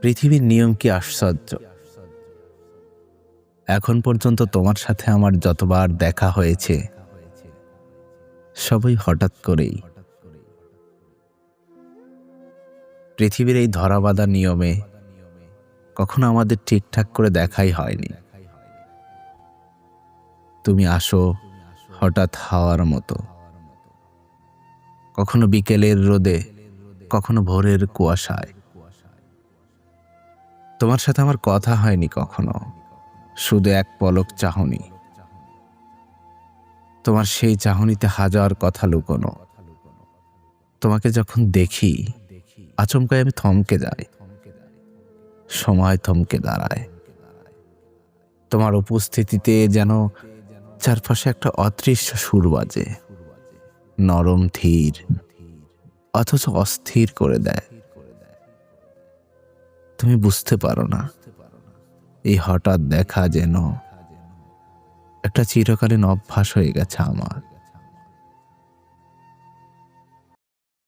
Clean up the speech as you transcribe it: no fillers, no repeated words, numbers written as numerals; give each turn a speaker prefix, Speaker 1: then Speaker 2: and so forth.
Speaker 1: পৃথিবীর নিয়ম কি আশ্চর্য! এখন পর্যন্ত তোমার সাথে আমার যতবার দেখা হয়েছে সবই হঠাৎ করেই। পৃথিবীর এই ধরাবাঁধা নিয়মে কখনো আমাদের ঠিকঠাক করে দেখাই হয়নি। তুমি আসো হঠাৎ হাওয়ার মতো, কখনো বিকেলের রোদে, কখনো ভোরের কুয়াশায়। তোমার সাথে আমার কথা হয়নি কখনো, শুধু এক পলক চাহনি। তোমার সেই চাহনিতে হাজার কথা লুকোনো। তোমাকে যখন দেখি আচমকাই আমি থমকে যাই, সময় থমকে দাঁড়ায়। তোমার উপস্থিতিতে যেন চারপাশে একটা অদৃশ্য সুর বাজে, নরম ধীর অথচ অস্থির করে দেয়। তুমি বুঝতে পারো না, এই হঠাৎ দেখা যেন একটা চিরকালীন অভ্যাস হয়ে গেছে আমার।